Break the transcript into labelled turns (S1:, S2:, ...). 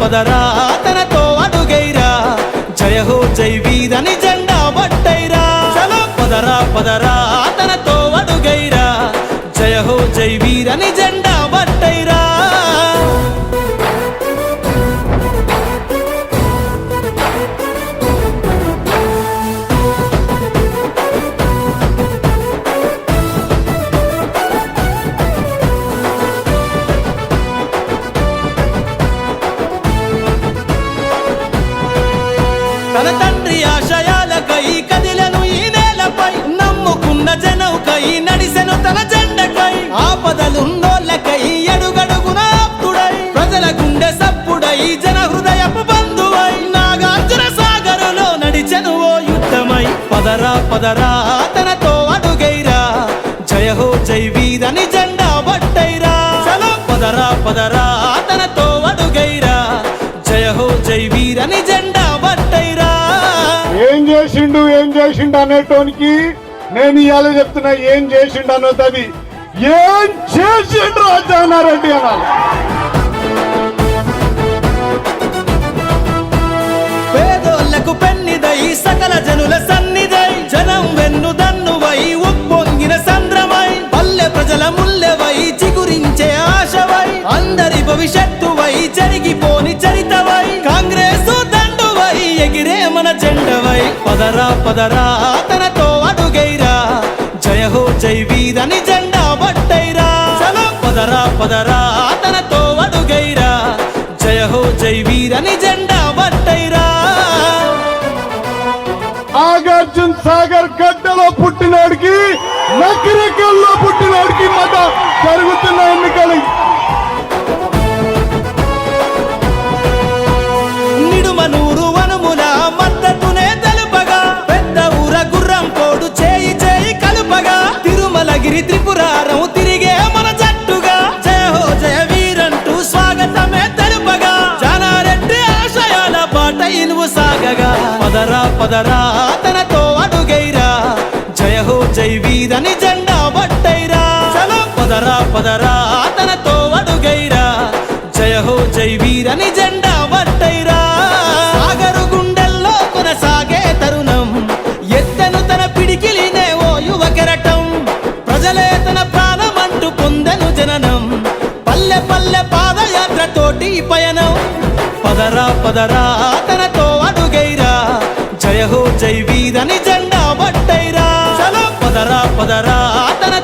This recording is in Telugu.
S1: పదరా తనతో అడుగైరా జయ హో జై వీరని జెండా పట్టైరా చలో పదరా పదరా తనతో అడుగైరా జయ హో జై వీరని జెండా పట్టైరా తన తండ్రి ఆశయాలకై కదిలను ఈ నేలపై నమ్ముకున్న జనవుకై నడిసెను తన జెండకై ఆపదలున్నోళ్ళకై అడుగడుగున ఆప్తుడై ప్రజల గుండె సప్పుడై జన హృదయపు బంధువై నాగార్జున సాగరులో నడిచెను ఓ యుద్ధమై పదరా పదరా తనతో అడుగైరా జయ హో జై వీరని జెండా పట్టైరా చలో పదరా పదరా తనతో అడుగైరా జయ హో జై వీరని జెండా పట్టైరా
S2: ఏం చేసిండు అనేటోనికి నేను ఇవాళ చెప్తున్నా ఏం చేసిండు అన్నది ఏం చేసిండు రాజానారెడ్డి అనాలి.
S1: పేదోళ్లకు పెన్నిదై సకల జనుల సన్నిధై జనం వెన్ను దన్నువై ఉప్పొంగిన సంద్రమై పల్లె ప్రజల ముల్లెవై చిగురించే ఆశవై అందరి భవిష్యత్తువై జరిగిపోని చరితవై కాంగ్రెస్ దండువై ఎగిరే మన జెండవై పదరా పదరా తనతో అడుగైరా జయ హో జై వీరని జెండా పట్టైరా చలో పదరా పదరా తనతో అడుగైరా జయ హో జై వీరని జెండా పట్టైరా
S2: నాగార్జున సాగర్ గడ్డలో పుట్టినోడికి నకిరేకల్లో పుట్టినోడికి మధ్య జరుగుతున్న ఎన్నికలు
S1: నిడుమనూరు వనముల మద్దతునే తెలుపగా పెద్ద ఊర గుర్రం కోడు చేయి చేయి కలుపగా తిరుమలగిరి త్రిపురారం తిరిగే మన జట్టుగా జయ హో జయ వీరంటూ స్వాగతమే తెలుపగా జానారెడ్డి ఆశయాల బాట ఇనువు సాగగా పదరా పదరా తనతో అడుగైరా జయ హో జై వీరని జెండా పట్టైరా చలో పదరా పదరా తనతో అడుగైరా జయ హో జై వీరని జెండా పట్టైరా సాగరు గుండెల్లో కొనసాగే తరుణం ఎత్తెను తన పిడికిలినే ఓ యువ కెరటం ప్రజలే తన ప్రాణమంటూ పొందెను జననం పల్లె పల్లె పాదయాత్ర తోటి పయనం పదరా పదరా తనతో అడుగైరా జయ హో జై వీరని జెండా పట్టైరా చలో పదరా పదరా తన